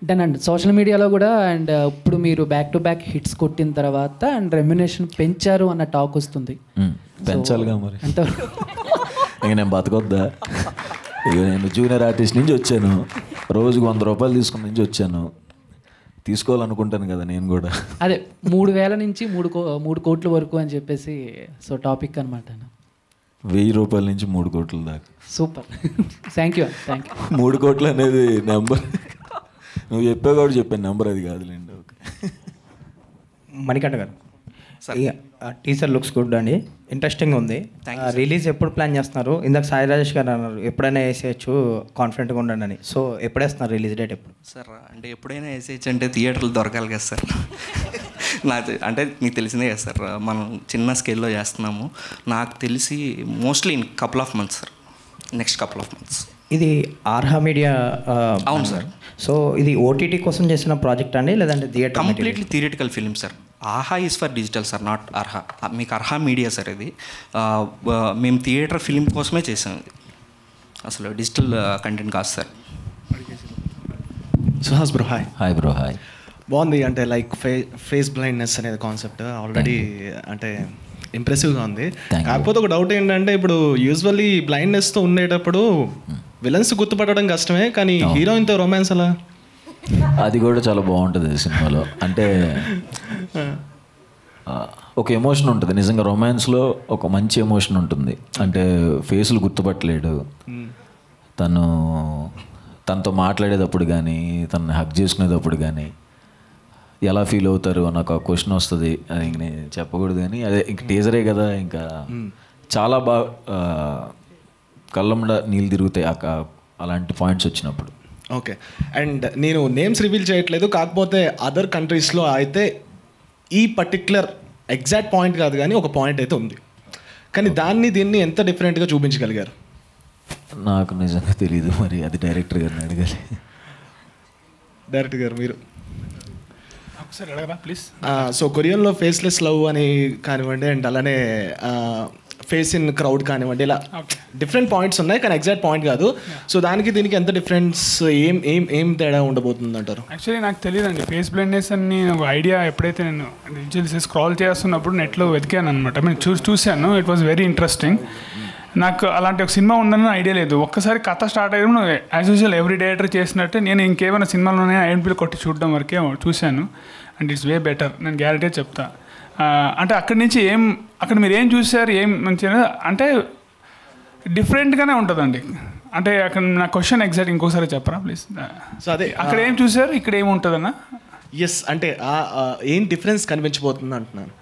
Done అండి. Social మీడియాలో కూడా అండ్ ఇప్పుడు మీరు బ్యాక్ టు బ్యాక్ హిట్స్ కొట్టిన తర్వాత అండ్ రెమ్యునేషన్ పెంచారు అన్న టాక్ వస్తుంది. పెంచాలిగా మరి, ఇంక నేను బతకొద్దా? ఇక నేను జూనియర్ ఆర్టిస్ట్ నుంచి వచ్చాను, రోజుకు 100 రూపాయలు తీసుకున్న నుంచి వచ్చాను, తీసుకోవాలనుకుంటాను కదా నేను కూడా. అదే 3,000 నుంచి 3 కోట్ల వరకు అని చెప్పేసి సో టాపిక్ అనమాట. 1000 రూపాయల నుంచి 3 కోట్ల దాకా. Super, thank you. 3 కోట్లు అనేది నెంబర్, నువ్వు చెప్పావు కాబట్టి చెప్పాను, నెంబర్ అది కాదులేండి. ఓకే. మణికంఠ గారు, టీజర్ లుక్స్ గుడ్ అండి, ఇంట్రెస్టింగ్ ఉంది. రిలీజ్ ఎప్పుడు ప్లాన్ చేస్తున్నారు? ఇందాక సాయి రాజేష్ గారు అన్నారు ఎప్పుడైనా వేసేయచ్చు, కాన్ఫిడెంట్గా ఉండండి అని. సో ఎప్పుడు వేస్తున్నారు రిలీజ్ డేట్? ఎప్పుడు సార్? అంటే ఎప్పుడైనా వేసేయచ్చు అంటే థియేటర్లు దొరకాలి కదా సార్. నాకు అంటే మీకు తెలిసిందే కదా సార్, మనం చిన్న స్కేల్లో చేస్తున్నాము. నాకు తెలిసి mostly in couple of months sir, next couple of months. ఇది ఆర్హా మీడియా? అవును సార్. సో ఇది ఓటీటీ కోసం చేసిన ప్రాజెక్ట్ అండి, లేదంటే theatre? Completely theoretical film sir. Aha is for digital sir, not Arha. మీకు అర్హా మీడియా సార్ ఇది. మేము థియేటర్ ఫిలిం కోసమే చేసాం ఇది, అసలు డిజిటల్ కంటెంట్ కాదు sir. Suhas bro hi. Hi bro hi. బాగుంది, అంటే లైక్ ఫేస్ బ్లైండ్నెస్ అనేది కాన్సెప్ట్ ఆల్రెడీ అంటే ఇంప్రెసివ్గా ఉంది. కాకపోతే ఒక డౌట్ ఏంటంటే, ఇప్పుడు యూజువల్లీ బ్లైండ్నెస్తో ఉండేటప్పుడు విలన్స్ గుర్తుపట్టడం కష్టమే, కానీ హీరోయిన్తో రొమాన్స్ అలా? అది కూడా చాలా బాగుంటుంది సినిమాలో. అంటే ఒక ఎమోషన్ ఉంటుంది నిజంగా, రొమాన్స్లో ఒక మంచి ఎమోషన్ ఉంటుంది. అంటే ఫేసులు గుర్తుపట్టలేడు, తనతో మాట్లాడేటప్పుడు కానీ, తనని హగ్ చేసుకునేటప్పుడు కానీ ఎలా ఫీల్ అవుతారు అని ఒక క్వశ్చన్ వస్తుంది. అది ఇంక నేను చెప్పకూడదు కానీ, అదే ఇంక టీజరే కదా, ఇంకా చాలా బాగా కళ్ళండ నీళ్ళు తిరుగుతాయి అలాంటి పాయింట్స్ వచ్చినప్పుడు. ఓకే. అండ్ నేను నేమ్స్ రివీల్ చేయట్లేదు, కాకపోతే అదర్ కంట్రీస్లో అయితే ఈ పర్టిక్యులర్ ఎగ్జాక్ట్ పాయింట్ కాదు కానీ ఒక పాయింట్ అయితే ఉంది, కానీ దీన్ని ఎంత డిఫరెంట్గా చూపించగలిగారు? నాకు నిజంగా తెలియదు, మరి అది డైరెక్టర్ గారిని అడగాలి. డైరెక్టర్ గారు మీరు ఒకసారి అడగరా ప్లీజ్. సో కొరియన్లో ఫేస్లెస్ లవ్ అని కానివ్వండి, అండ్ అలానే ఫేస్ ఇన్ క్రౌడ్ కానివ్వండి, ఇలా డిఫరెంట్ పాయింట్స్ ఉన్నాయి, కానీ ఎగ్జాక్ట్ పాయింట్ కాదు. సో దీనికి ఎంత డిఫరెన్స్, ఏం తేడా ఉండబోతుంది అంటారు? యాక్చువల్లీ నాకు తెలియదండి ఫేస్ బ్లైండ్నెస్ అని ఒక ఐడియా. ఎప్పుడైతే నేను స్క్రాల్ చేస్తున్నప్పుడు నెట్లో వెతికాను అనమాట, నేను చూశాను. It was very interesting. నాకు అలాంటి ఒక సినిమా ఉందని ఐడియా లేదు. ఒక్కసారి కథ స్టార్ట్ అయ్యడం యాజ్ యూజువల్ ఎవ్రీ డైరెక్టర్ చేసినట్టు నేను ఇంకేమైనా సినిమాలోనే ఐడెంటిఫై కొట్టి చూడడం వరకే చూశాను. అండ్ ఇట్స్ వే బెటర్, నేను గ్యారెంటీ చెప్తా. అంటే అక్కడి నుంచి అక్కడ మీరు ఏం చూసారు, ఏం మంచిగా అంటే డిఫరెంట్గానే ఉంటుందండి. అంటే అక్కడ నా క్వశ్చన్ ఎగ్జాక్ట్ ఇంకోసారి చెప్పరా ప్లీజ్? సో అదే అక్కడ ఏం చూసారు, ఇక్కడ ఏమి ఉంటుందన్నా? ఎస్, అంటే ఏం డిఫరెన్స్ కనిపించబోతుంది అంటున్నాను.